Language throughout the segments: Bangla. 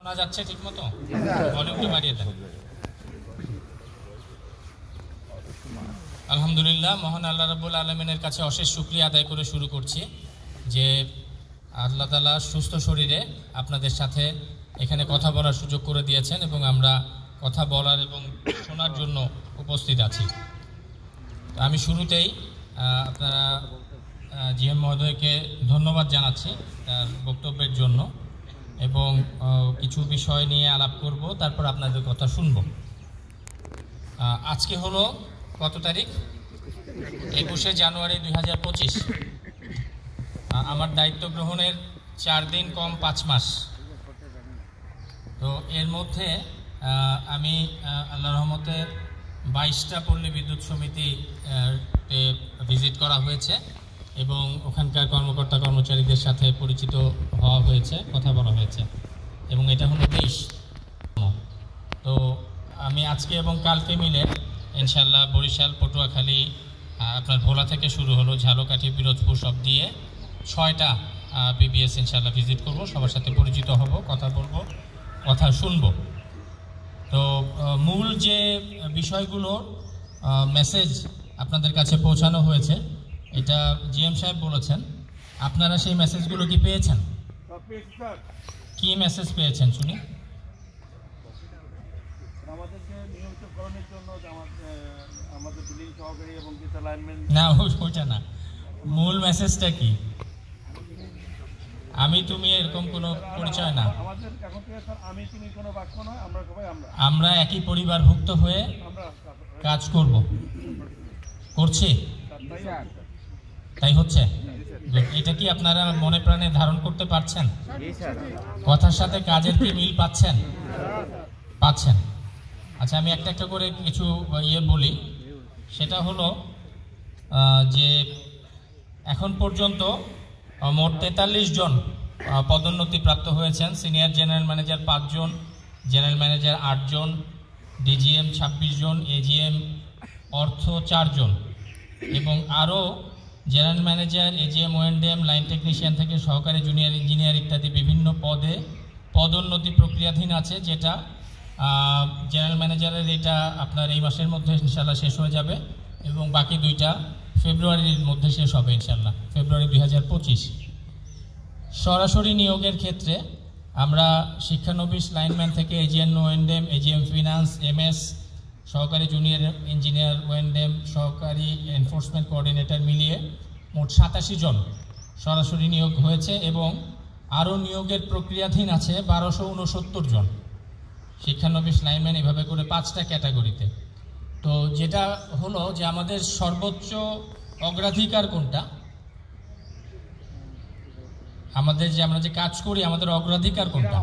শোনা যাচ্ছে ঠিকমতো? ভলিউমটা বাড়িয়ে দেন। আলহামদুলিল্লাহ, মহান আল্লাহ রাব্বুল আলামিনের কাছে অশেষ শুকরিয়া আদায় করে শুরু করছি যে আল্লাহ তাআলা সুস্থ শরীরে আপনাদের সাথে এখানে কথা বলার সুযোগ করে দিয়েছেন এবং আমরা কথা বলার এবং শোনার জন্য উপস্থিত আছি। আমি শুরুতেই আপনারা জিএম মহোদয়কে ধন্যবাদ জানাচ্ছি তার বক্তব্যের জন্য এবং কিছু বিষয় নিয়ে আলাপ করব, তারপর আপনাদের কথা শুনব। আজকে হলো কত তারিখ? 21শে জানুয়ারি 2025। আমার দায়িত্ব গ্রহণের 4 দিন কম 5 মাস। তো এর মধ্যে আমি আল্লাহর রহমতে 22টা পল্লী বিদ্যুৎ সমিতি ভিজিট করা হয়েছে এবং ওখানকার কর্মকর্তা কর্মচারীদের সাথে পরিচিত হওয়া হয়েছে, কথা বলা হয়েছে এবং এটা হলো 23। তো আমি আজকে এবং কালকে মিলে ইনশাল্লাহ বরিশাল, পটুয়াখালী, আপনার ভোলা থেকে শুরু হলো, ঝালকাঠি, পিরোজপুর সব দিয়ে 6টা পিবিএস ইনশাল্লাহ ভিজিট করব, সবার সাথে পরিচিত হব, কথা বলবো, কথা শুনবো। তো মূল যে বিষয়গুলো মেসেজ আপনাদের কাছে পৌঁছানো হয়েছে, এটা জিএম সাহেব বলেছেন। আপনারা সেই মেসেজগুলো কি পেয়েছেন? কি মেসেজ পেয়েছেন শুনি? না, ওইটা না, মূল মেসেজটা কি? আমি তুমি এরকম কোনো পরিচয় না, আমরা একই পরিবারভুক্ত হয়ে কাজ করব, করছি, তাই হচ্ছে। এটা কি আপনারা মনে প্রাণে ধারণ করতে পারছেন? কথার সাথে কাজের কি মিল পাচ্ছেন? পাচ্ছেন। আচ্ছা, আমি একটা একটা করে কিছু বলি। সেটা হলো যে এখন পর্যন্ত মোট 43 জন পদোন্নতি প্রাপ্ত হয়েছেন। সিনিয়র জেনারেল ম্যানেজার 5 জন, জেনারেল ম্যানেজার 8 জন, ডিজিএম 26 জন, এজিএম অর্থ 4 জন এবং আরও general manager, AGM, ONDM, line technician থেকে সহকারী জুনিয়র ইঞ্জিনিয়ার ইত্যাদি বিভিন্ন পদে পদোন্নতি প্রক্রিয়াধীন আছে, যেটা জেনারেল ম্যানেজারের এটা আপনার এই মাসের মধ্যে ইনশাল্লাহ শেষ হয়ে যাবে এবং বাকি 2টা ফেব্রুয়ারির মধ্যে শেষ হবে ইনশাল্লাহ, ফেব্রুয়ারি 2025। সরাসরি নিয়োগের ক্ষেত্রে আমরা শিক্ষানবিশ লাইনম্যান থেকে এজিএম, ওএনডিএম, এজিএম ফিনান্স, এমএস, সহকারী জুনিয়র ইঞ্জিনিয়ার, ওএনডিএম, সহকারী এনফোর্সমেন্ট কোঅর্ডিনেটর মিলিয়ে মোট 87 জন সরাসরি নিয়োগ হয়েছে এবং আরও নিয়োগের প্রক্রিয়াধীন আছে 1269 জন শিক্ষানবিশ লাইনম্যান, এভাবে করে 5টা ক্যাটাগরিতে। তো যেটা হলো যে আমাদের সর্বোচ্চ অগ্রাধিকার কোনটা? আমাদের যে আমরা যে কাজ করি, আমাদের অগ্রাধিকার কোনটা?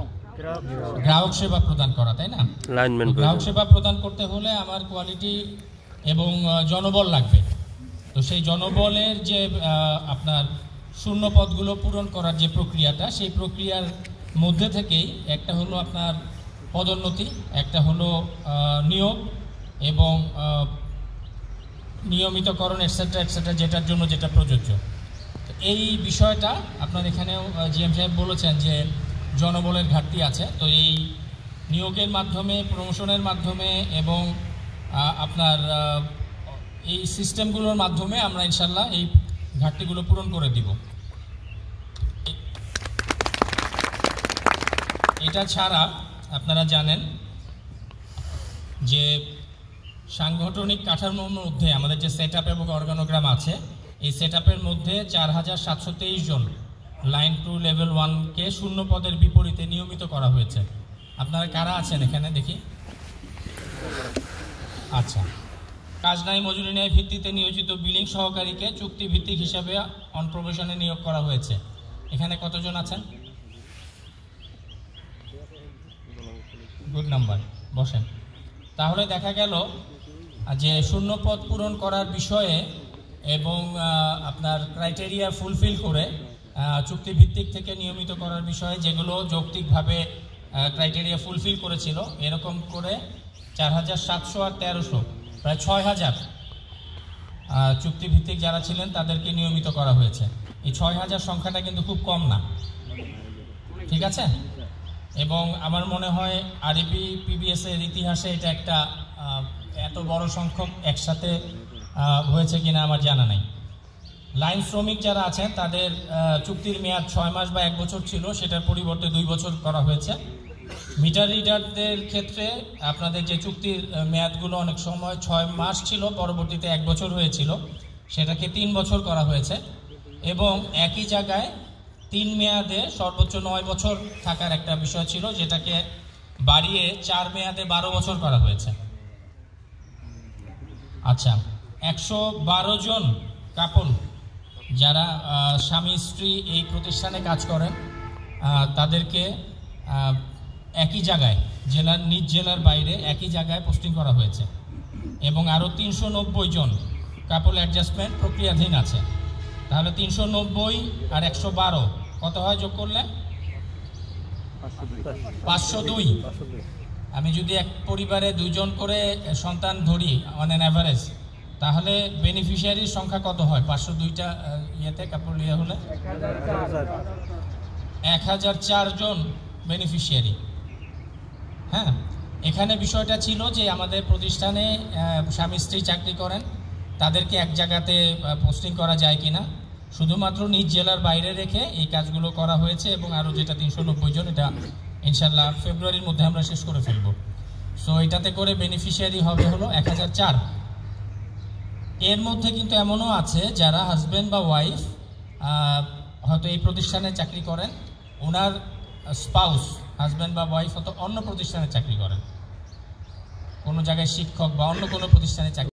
গ্রাহক সেবা প্রদান করা, তাই না? গ্রাহক সেবা প্রদান করতে হলে আমার কোয়ালিটি এবং জনবল লাগবে। তো সেই জনবলের যে আপনার শূন্য পদগুলো পূরণ করার যে প্রক্রিয়াটা, সেই প্রক্রিয়ার মধ্যে থেকেই একটা হলো আপনার পদোন্নতি, একটা হলো নিয়োগ এবং নিয়মিতকরণ এটসেট্রা এটসেট্রা, যেটার জন্য যেটা প্রযোজ্য। তো এই বিষয়টা আপনার এখানেও জিএম সাহেব বলেছেন যে জনবলের ঘাটতি আছে। তো এই নিয়োগের মাধ্যমে, প্রমোশনের মাধ্যমে এবং আপনার এই সিস্টেমগুলোর মাধ্যমে আমরা ইনশাল্লাহ এই ঘাটতিগুলো পূরণ করে দিব। এটা ছাড়া আপনারা জানেন যে সাংগঠনিক কাঠামোর মধ্যে আমাদের যে সেট আপ এবং অর্গানোগ্রাম আছে, এই সেট আপের মধ্যে 4723 জন লাইন 2 লেভেল 1-কে শূন্য পদের বিপরীতে নিয়মিত করা হয়েছে। আপনারা কারা আছেন এখানে দেখি? আচ্ছা, কাজ নাই মজুরি ন্যায় ভিত্তিতে নিয়োজিত বিলিং সহকারীকে চুক্তিভিত্তিক হিসাবে অন প্রবেশনে নিয়োগ করা হয়েছে। এখানে কতজন আছেন? গুড নাম্বার, বসেন। তাহলে দেখা গেল যে শূন্য পদ পূরণ করার বিষয়ে এবং আপনার ক্রাইটেরিয়া ফুলফিল করে চুক্তিভিত্তিক থেকে নিয়মিত করার বিষয়ে যেগুলো যৌক্তিকভাবে ক্রাইটেরিয়া ফুলফিল করেছিল, এরকম করে 4700 আর 1300 প্রায় 6000 চুক্তিভিত্তিক যারা ছিলেন তাদেরকে নিয়মিত করা হয়েছে। এই 6000 সংখ্যাটা কিন্তু খুব কম না, ঠিক আছে? এবং আমার মনে হয় আরবি পিবিএস এর ইতিহাসে এটা একটা এত বড় সংখ্যক একসাথে হয়েছে কিনা আমার জানা নাই। লাইন শ্রমিক যারা আছেন তাদের চুক্তির মেয়াদ 6 মাস বা 1 বছর ছিল, সেটার পরিবর্তে 2 বছর করা হয়েছে। মিটার রিডারদের ক্ষেত্রে আপনাদের যে চুক্তির মেয়াদগুলো অনেক সময় 6 মাস ছিল, পরবর্তীতে 1 বছর হয়েছিল, সেটাকে 3 বছর করা হয়েছে এবং একই জায়গায় 3 মেয়াদে সর্বোচ্চ 9 বছর থাকার একটা বিষয় ছিল, যেটাকে বাড়িয়ে 4 মেয়াদে 12 বছর করা হয়েছে। আচ্ছা, 112 জন কাপল যারা স্বামী স্ত্রী এই প্রতিষ্ঠানে কাজ করেন তাদেরকে একই জায়গায় নিজ জেলার বাইরে একই জায়গায় পোস্টিং করা হয়েছে এবং আরও 390 জন কাপল অ্যাডজাস্টমেন্ট প্রক্রিয়াধীন আছে। তাহলে 390 আর 112 কত হয় যোগ করলে? 502। আমি যদি এক পরিবারে 2 জন করে সন্তান ধরি অন অ্যান অ্যাভারেজ, তাহলে বেনিফিশিয়ারির সংখ্যা কত হয়? 502টা ইয়েতে কাপড় ইয়ে হলে 1004 জন বেনিফিশিয়ারি। হ্যাঁ, এখানে বিষয়টা ছিল যে আমাদের প্রতিষ্ঠানে স্বামী স্ত্রী চাকরি করেন, তাদেরকে এক জায়গাতে পোস্টিং করা যায় কিনা, শুধুমাত্র নিজ জেলার বাইরে রেখে এই কাজগুলো করা হয়েছে এবং আরও যেটা 390 জন, এটা ইনশাল্লাহ ফেব্রুয়ারির মধ্যে আমরা শেষ করে ফেলব। সো এটাতে করে বেনিফিশিয়ারি হবে হলো 1004। এর মধ্যে কিন্তু এমনও আছে যারা হাজব্যান্ড বা ওয়াইফ হয়তো এই প্রতিষ্ঠানে চাকরি করেন, ওনার স্পাউস হাজব্যান্ড বা ওয়াইফ হয়তো অন্য প্রতিষ্ঠানে চাকরি করেন, কোনো জায়গায় শিক্ষক বা অন্য কোনো প্রতিষ্ঠানে চাকরি